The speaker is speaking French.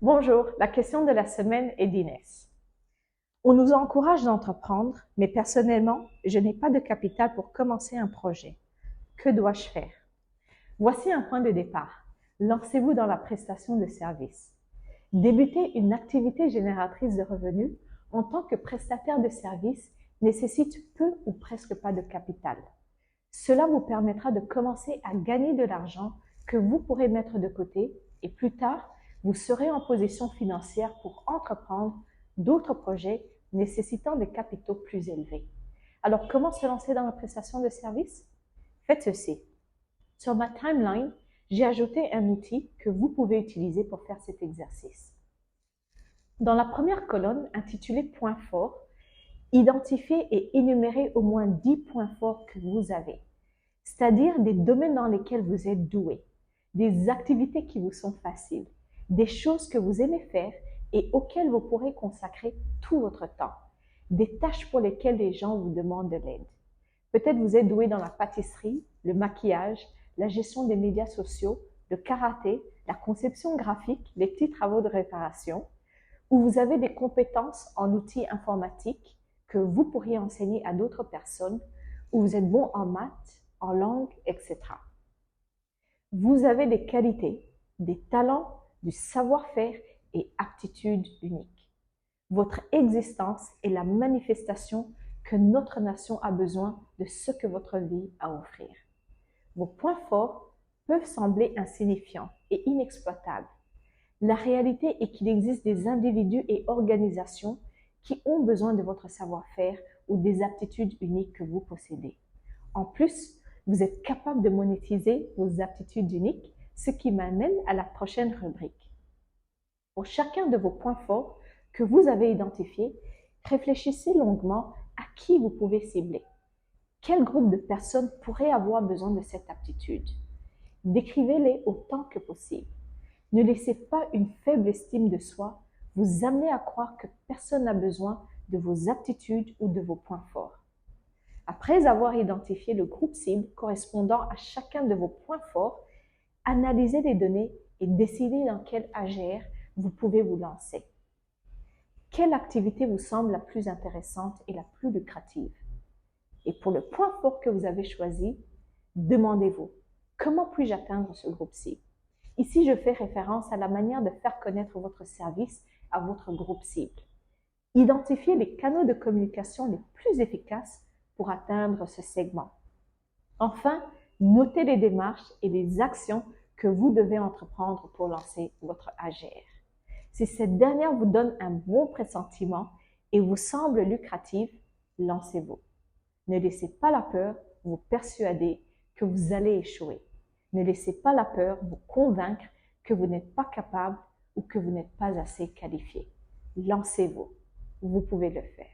Bonjour, la question de la semaine est d'Inès. On nous encourage d'entreprendre, mais personnellement, je n'ai pas de capital pour commencer un projet. Que dois-je faire? Voici un point de départ. Lancez-vous dans la prestation de services. Débuter une activité génératrice de revenus en tant que prestataire de services nécessite peu ou presque pas de capital. Cela vous permettra de commencer à gagner de l'argent que vous pourrez mettre de côté et plus tard, vous serez en position financière pour entreprendre d'autres projets nécessitant des capitaux plus élevés. Alors, comment se lancer dans la prestation de services? Faites ceci. Sur ma timeline, j'ai ajouté un outil que vous pouvez utiliser pour faire cet exercice. Dans la première colonne intitulée « Points forts », identifiez et énumérez au moins 10 points forts que vous avez, c'est-à-dire des domaines dans lesquels vous êtes doué, des activités qui vous sont faciles, des choses que vous aimez faire et auxquelles vous pourrez consacrer tout votre temps, des tâches pour lesquelles les gens vous demandent de l'aide. Peut-être vous êtes doué dans la pâtisserie, le maquillage, la gestion des médias sociaux, le karaté, la conception graphique, les petits travaux de réparation, ou vous avez des compétences en outils informatiques que vous pourriez enseigner à d'autres personnes, ou vous êtes bon en maths, en langue, etc. Vous avez des qualités, des talents, du savoir-faire et aptitudes uniques. Votre existence est la manifestation que notre nation a besoin de ce que votre vie a à offrir. Vos points forts peuvent sembler insignifiants et inexploitables. La réalité est qu'il existe des individus et organisations qui ont besoin de votre savoir-faire ou des aptitudes uniques que vous possédez. En plus, vous êtes capable de monétiser vos aptitudes uniques, ce qui m'amène à la prochaine rubrique. Pour chacun de vos points forts que vous avez identifiés, réfléchissez longuement à qui vous pouvez cibler. Quel groupe de personnes pourrait avoir besoin de cette aptitude? Décrivez-les autant que possible. Ne laissez pas une faible estime de soi vous amener à croire que personne n'a besoin de vos aptitudes ou de vos points forts. Après avoir identifié le groupe cible correspondant à chacun de vos points forts, analysez les données et décidez dans quel AGR vous pouvez vous lancer. Quelle activité vous semble la plus intéressante et la plus lucrative? Et pour le point fort que vous avez choisi, demandez-vous, comment puis-je atteindre ce groupe cible? Ici, je fais référence à la manière de faire connaître votre service à votre groupe cible. Identifiez les canaux de communication les plus efficaces pour atteindre ce segment. Enfin, notez les démarches et les actions que vous devez entreprendre pour lancer votre AGR. Si cette dernière vous donne un bon pressentiment et vous semble lucrative, lancez-vous. Ne laissez pas la peur vous persuader que vous allez échouer. Ne laissez pas la peur vous convaincre que vous n'êtes pas capable ou que vous n'êtes pas assez qualifié. Lancez-vous. Vous pouvez le faire.